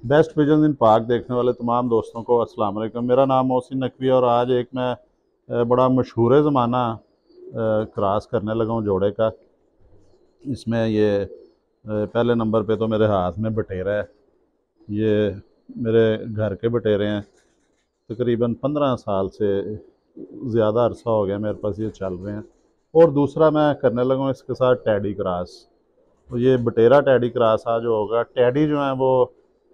Best pigeon इन पाक देखने वाले तमाम दोस्तों को अस्सलाम वालेकुम। मेरा नाम मोहसिन नकवी है और आज एक मैं बड़ा मशहूर ज़माना क्रॉस करने लगा हूँ जोड़े का। इसमें ये पहले नंबर पे तो मेरे हाथ में बटेरा है। ये मेरे घर के बटेरे हैं। तकरीबन 15 साल से ज़्यादा अरसा हो गया मेरे पास ये चल रहे हैं। और दूसरा मैं करने लगा हूँ इसके साथ टैडी क्रॉस। तो ये बटेरा टैडी क्रॉस आज होगा। टैडी जो है वो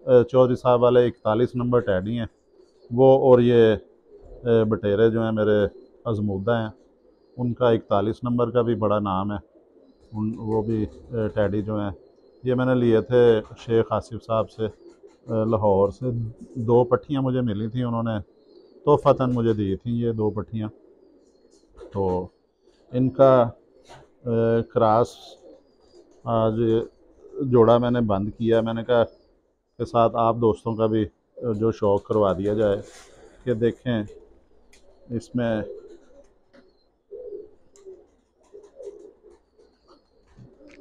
चौधरी साहब वाले 41 नंबर टैडी हैं वो, और ये बटेरे जो हैं मेरे अजमूदा हैं, उनका 41 नंबर का भी बड़ा नाम है। उन वो भी टैडी जो हैं ये मैंने लिए थे शेख आसिफ साहब से लाहौर से। 2 पट्टियाँ मुझे मिली थी, उन्होंने तोहफ़तन मुझे दी थी ये 2 पट्टियाँ। तो इनका क्रॉस आज जोड़ा मैंने बंद किया। मैंने कहा के साथ आप दोस्तों का भी जो शौक़ करवा दिया जाए कि देखें इसमें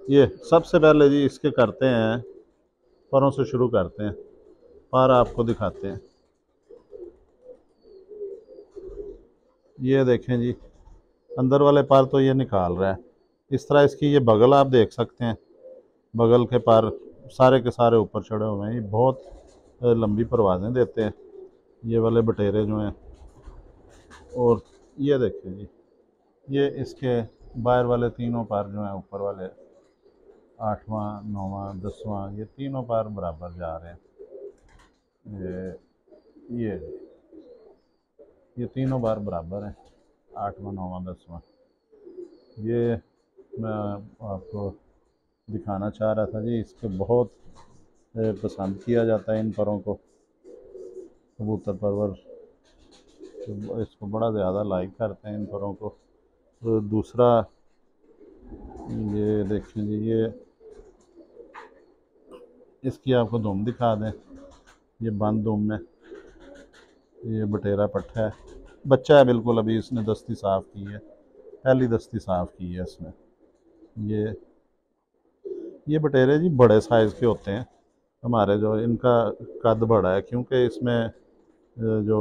ये सबसे पहले जी इसके करते हैं, परों से शुरू करते हैं। पर आपको दिखाते हैं, ये देखें जी अंदर वाले पर तो ये निकाल रहा है। इस तरह इसकी ये बगल आप देख सकते हैं, बगल के पर सारे के सारे ऊपर चढ़े हुए हैं। ये बहुत लंबी परवाज़ें देते हैं ये वाले बटेरे जो हैं। और ये देखें जी, ये इसके बाहर वाले तीनों पर जो हैं, ऊपर वाले 8वां 9वां 10वां, ये तीनों पर बराबर जा रहे हैं। ये ये तीनों बार बराबर हैं, 8वां 9वां 10वां। ये मैं आपको दिखाना चाह रहा था जी। इसको बहुत पसंद किया जाता है इन परों को। कबूतर परवर तो इसको बड़ा ज़्यादा लाइक करते हैं इन परों को। तो दूसरा ये देखें जी, ये इसकी आपको दुम दिखा दें। ये बंद दुम में ये बटेरा पट्ठा है, बच्चा है बिल्कुल, अभी इसने दस्ती साफ़ की है, पहली दस्ती साफ़ की है इसने। ये बटेरे जी बड़े साइज़ के होते हैं हमारे, जो इनका कद बड़ा है क्योंकि इसमें जो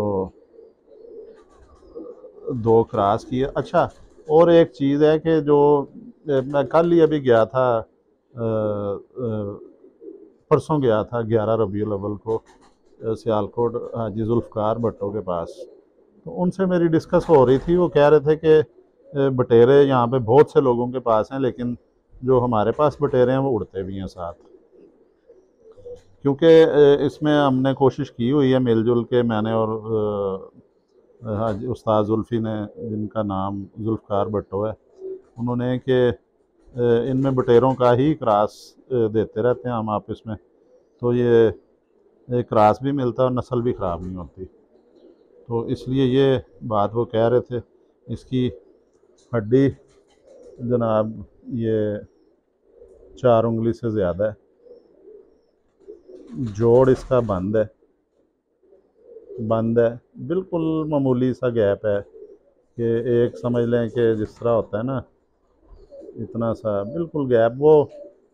2 क्रॉस की है। अच्छा, और एक चीज़ है कि जो मैं कल ही अभी गया था, परसों गया था 11 रबीउल अव्वल को सियालकोट हाजी जुल्फ़कार भट्टो के पास। तो उनसे मेरी डिस्कस हो रही थी। वो कह रहे थे कि बटेरे यहाँ पे बहुत से लोगों के पास हैं, लेकिन जो हमारे पास बटेरे हैं वो उड़ते भी हैं साथ। क्योंकि इसमें हमने कोशिश की हुई है मिलजुल के, मैंने और हाजी उस्ताद जुल्फ़ी ने, जिनका नाम जुल्फ़कार भट्टो है, उन्होंने कि इनमें बटेरों का ही क्रॉस देते रहते हैं हम आपस में। तो ये क्रॉस भी मिलता है और नस्ल भी ख़राब नहीं होती। तो इसलिए ये बात वो कह रहे थे। इसकी हड्डी जनाब ये 4 उंगली से ज़्यादा है। जोड़ इसका बंद है, बिल्कुल मामूली सा गैप है कि एक समझ लें कि जिस तरह होता है ना, इतना सा बिल्कुल गैप, वो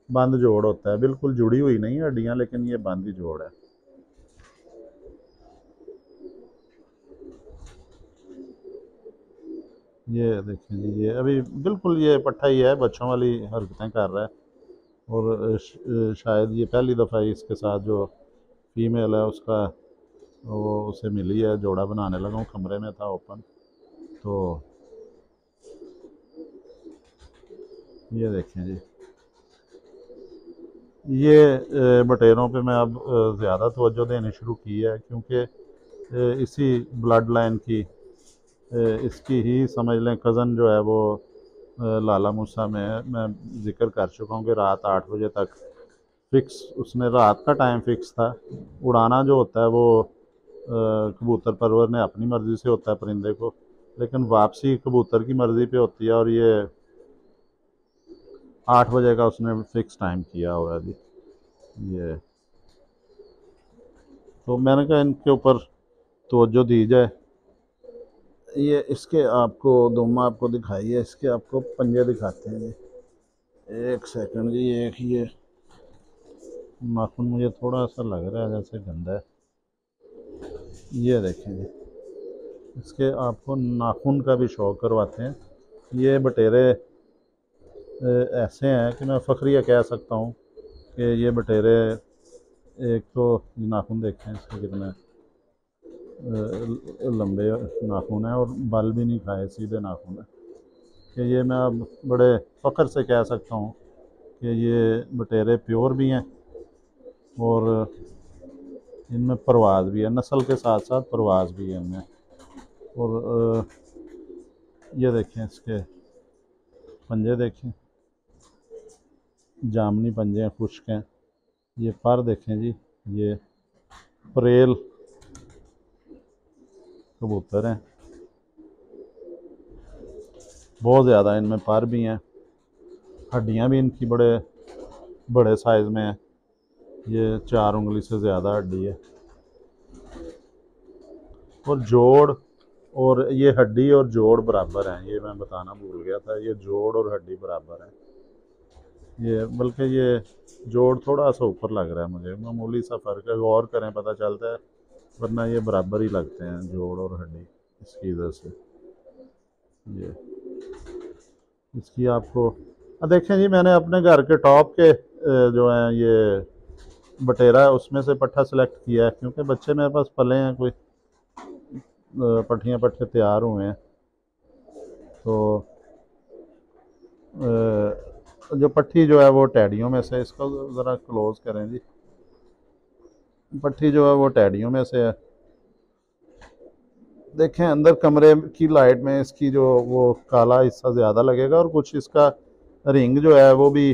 बंद जोड़ होता है। बिल्कुल जुड़ी हुई नहीं हड्डियाँ, लेकिन ये बंद ही जोड़ है। ये देखें जी, ये अभी बिल्कुल ये पट्ठा ही है, बच्चों वाली हरकतें कर रहा है। और शायद ये पहली दफ़ा ही इसके साथ जो फीमेल है उसका वो उसे मिली है। जोड़ा बनाने लगा हूँ, कमरे में था ओपन। तो ये देखें जी, ये बटेरों पे मैं अब ज़्यादा तवज्जो देनी शुरू की है, क्योंकि इसी ब्लड लाइन की इसकी ही समझ लें कज़न जो है वो लाला मूसा में है। मैं ज़िक्र कर चुका हूँ कि रात 8 बजे तक फ़िक्स, उसने रात का टाइम फ़िक्स था। उड़ाना जो होता है वो कबूतर परवर ने अपनी मर्ज़ी से होता है परिंदे को, लेकिन वापसी कबूतर की मर्ज़ी पे होती है। और ये 8 बजे का उसने फ़िक्स टाइम किया हुआ है जी। ये तो मैंने कहा इनके ऊपर तवज्जो दी जाए। ये इसके आपको दुम आपको दिखाई है, इसके आपको पंजे दिखाते हैं जी। एक सेकंड जी, एक ये नाखून मुझे थोड़ा सा लग रहा है जैसे गंदा है। ये देखें जी, इसके आपको नाखून का भी शौक करवाते हैं। ये बटेरे ऐसे हैं कि मैं फ़खरिया कह सकता हूँ कि ये बटेरे, एक तो नाखून देखें इसके कितने लंबे नाखून हैं, और बाल भी नहीं खाए, सीधे नाखून है। कि ये मैं अब बड़े फ़ख्र से कह सकता हूँ कि ये बटेरे प्योर भी हैं और इनमें परवाज़ भी है, नस्ल के साथ साथ परवाज़ भी है इनमें। और ये देखें इसके पंजे देखें, जामनी पंजे हैं, खुश्क हैं। ये पर देखें जी, ये परेल कबूतर हैं, बहुत ज़्यादा इनमें पर भी हैं। हड्डियाँ भी इनकी बड़े बड़े साइज़ में हैं, ये 4 उंगली से ज़्यादा हड्डी है। और जोड़, और ये हड्डी और जोड़ बराबर हैं, ये मैं बताना भूल गया था, ये जोड़ और हड्डी बराबर हैं। ये बल्कि ये जोड़ थोड़ा सा ऊपर लग रहा है मुझे, मामूली सा फ़र्क है, गौर करें पता चलता है, वरना ये बराबर ही लगते हैं जोड़ और हड्डी इसकी वजह से। ये इसकी आपको देखें जी, मैंने अपने घर के टॉप के जो हैं ये बटेरा है उसमें से पट्ठा सेलेक्ट किया है, क्योंकि बच्चे मेरे पास पले हैं, कोई पट्ठियाँ पट्ठे तैयार हुए हैं। तो जो पट्ठी जो है वो टैडियों में से, इसको ज़रा क्लोज करें जी, पट्ठी जो है वो टैडियों में से है। देखें अंदर कमरे की लाइट में इसकी जो वो काला हिस्सा ज़्यादा लगेगा, और कुछ इसका रिंग जो है वो भी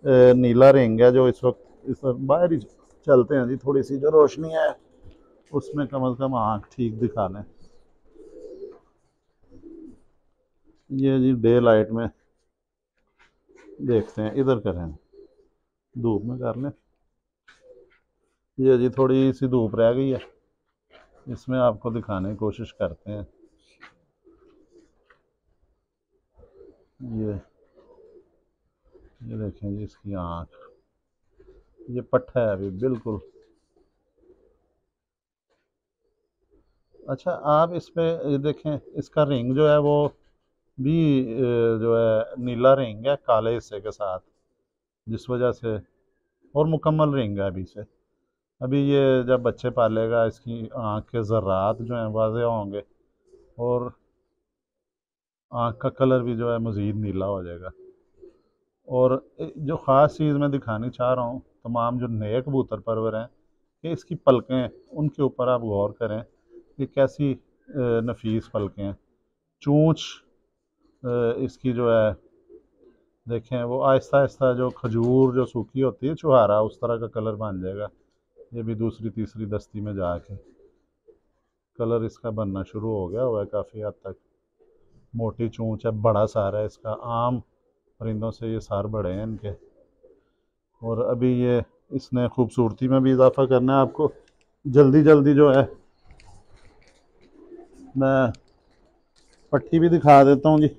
नीला रिंग है, जो इस वक्त बाहर ही चलते हैं जी, थोड़ी सी जो रोशनी है उसमें कम से कम आँख ठीक दिखा लें। ये जी डे लाइट में देखते हैं, इधर करें, धूप में कर लें। ये जी थोड़ी सी धूप रह गई है, इसमें आपको दिखाने की कोशिश करते हैं। ये देखें जी इसकी आँख, ये पट्ठा है अभी बिल्कुल। अच्छा, आप इस पे ये देखें, इसका रिंग जो है वो भी जो है नीला रिंग है काले हिस्से के साथ, जिस वजह से, और मुकम्मल रिंग है अभी से। अभी ये जब बच्चे पालेगा इसकी आँख के ज़र्रात जो हैं वाज़े होंगे, और आँख का कलर भी जो है मज़ीद नीला हो जाएगा। और जो ख़ास चीज़ मैं दिखानी चाह रहा हूँ तमाम जो नए कबूतर परवर हैं, कि इसकी पलकें, उनके ऊपर आप गौर करें कि कैसी नफीस पलकें हैं। चोंच इसकी जो है देखें, वो आहिस्ता आहिस्ता जो खजूर जो सूखी होती है छुहारा, उस तरह का कलर बन जाएगा। ये भी दूसरी तीसरी दस्ती में जाके कलर इसका बनना शुरू हो गया हुआ है काफ़ी हद तक। मोटी चोंच है, बड़ा सार है इसका, आम परिंदों से ये सार बड़े हैं इनके। और अभी ये इसने खूबसूरती में भी इजाफा करना है आपको, जल्दी जल्दी जो है मैं पट्टी भी दिखा देता हूँ जी।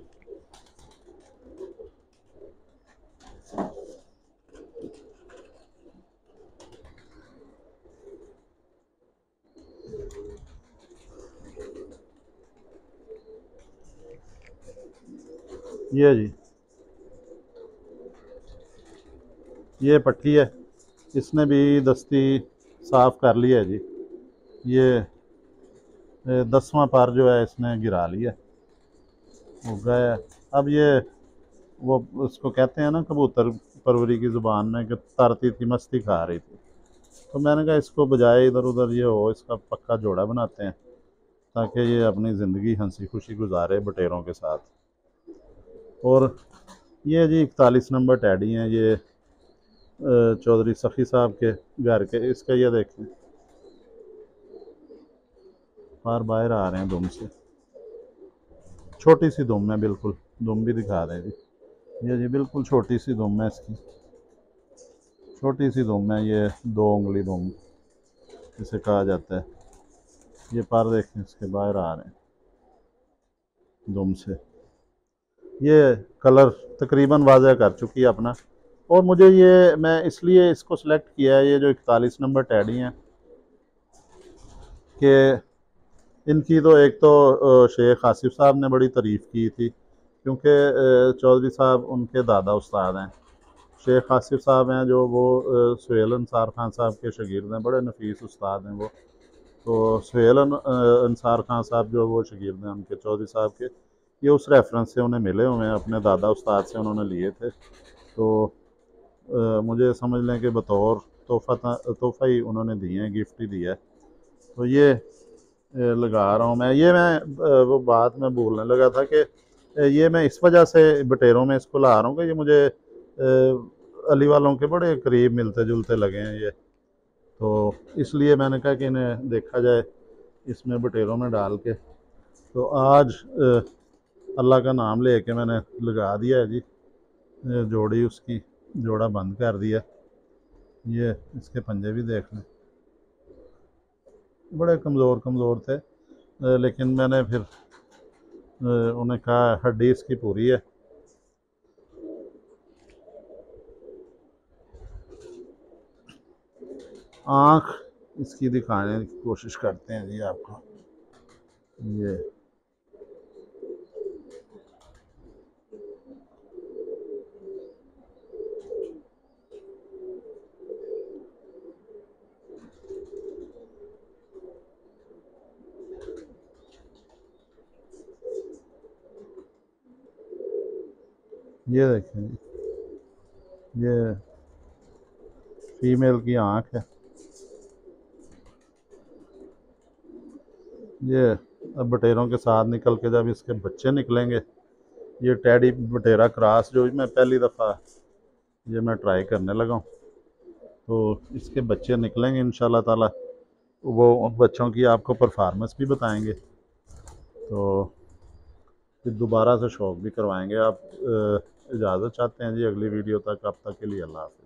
ये जी, ये पट्टी है, इसने भी दस्ती साफ कर लिया है जी। ये 10वां पार जो है इसने गिरा लिया, हो गया। अब ये वो उसको कहते हैं ना कबूतर परवरी की ज़ुबान में कि तरती थी मस्ती खा रही थी, तो मैंने कहा इसको बजाय इधर उधर ये हो, इसका पक्का जोड़ा बनाते हैं ताकि ये अपनी ज़िंदगी हंसी खुशी गुजारे बटेरों के साथ। और ये जी 41 नंबर टैडी हैं, ये चौधरी सखी साहब के घर के, इसका ये देखें बार बाहर आ रहे हैं दुम से, छोटी सी दुम है बिल्कुल, दुम भी दिखा दें जी। ये जी बिल्कुल छोटी सी दुम है इसकी, छोटी सी दुम है ये, 2 उंगली दुम इसे कहा जाता है। ये पर देखें इसके बाहर आ रहे हैं दुम से। ये कलर तकरीबन वाज़ह कर चुकी है अपना, और मुझे ये, मैं इसलिए इसको सिलेक्ट किया है, ये जो 41 नंबर टैडी हैं, कि इनकी तो एक तो शेख आसिफ साहब ने बड़ी तारीफ़ की थी, क्योंकि चौधरी साहब उनके दादा उस्ताद हैं। शेख आसिफ साहब हैं जो, वो सुहेल अंसार खान साहब के शागिर्द हैं, बड़े नफीस उस्ताद हैं वो। तो सुहेल अंसार खान साहब जो, वो शागिर्द हैं उनके, चौधरी साहब के। ये उस रेफरेंस से उन्हें मिले हुए हैं, अपने दादा उस्ताद से उन्होंने लिए थे। तो मुझे समझ लें कि बतौर तोहफ़ा ही उन्होंने दिए हैं, गिफ्ट ही दिया है। तो ये लगा रहा हूँ मैं। ये मैं वो बात मैं बोलने लगा था कि ये मैं इस वजह से बटेरों में इसको ला रहा हूँ कि ये मुझे अली वालों के बड़े करीब मिलते जुलते लगे हैं ये। तो इसलिए मैंने कहा कि इन्हें देखा जाए इसमें बटेरों में डाल के। तो आज अल्लाह का नाम ले के मैंने लगा दिया है जी। जोड़ी उसकी, जोड़ा बंद कर दिया। ये इसके पंजे भी देख लें, बड़े कमज़ोर कमज़ोर थे, लेकिन मैंने फिर उन्हें कहा हड्डी इसकी पूरी है। आँख इसकी दिखाने की कोशिश करते हैं जी आपको। ये ये देखें जी, ये फीमेल की आँख है। ये अब बटेरों के साथ निकल के जब इसके बच्चे निकलेंगे, ये टैडी बटेरा क्रॉस जो मैं पहली दफ़ा ये मैं ट्राई करने लगा हूँ, तो इसके बच्चे निकलेंगे इंशाल्लाह ताला। वो बच्चों की आपको परफॉर्मेंस भी बताएंगे, तो फिर दोबारा से शौक भी करवाएंगे। आप इजाज़त चाहते हैं जी अगली वीडियो तक, अब तक के लिए अल्लाह हाफ़िज़।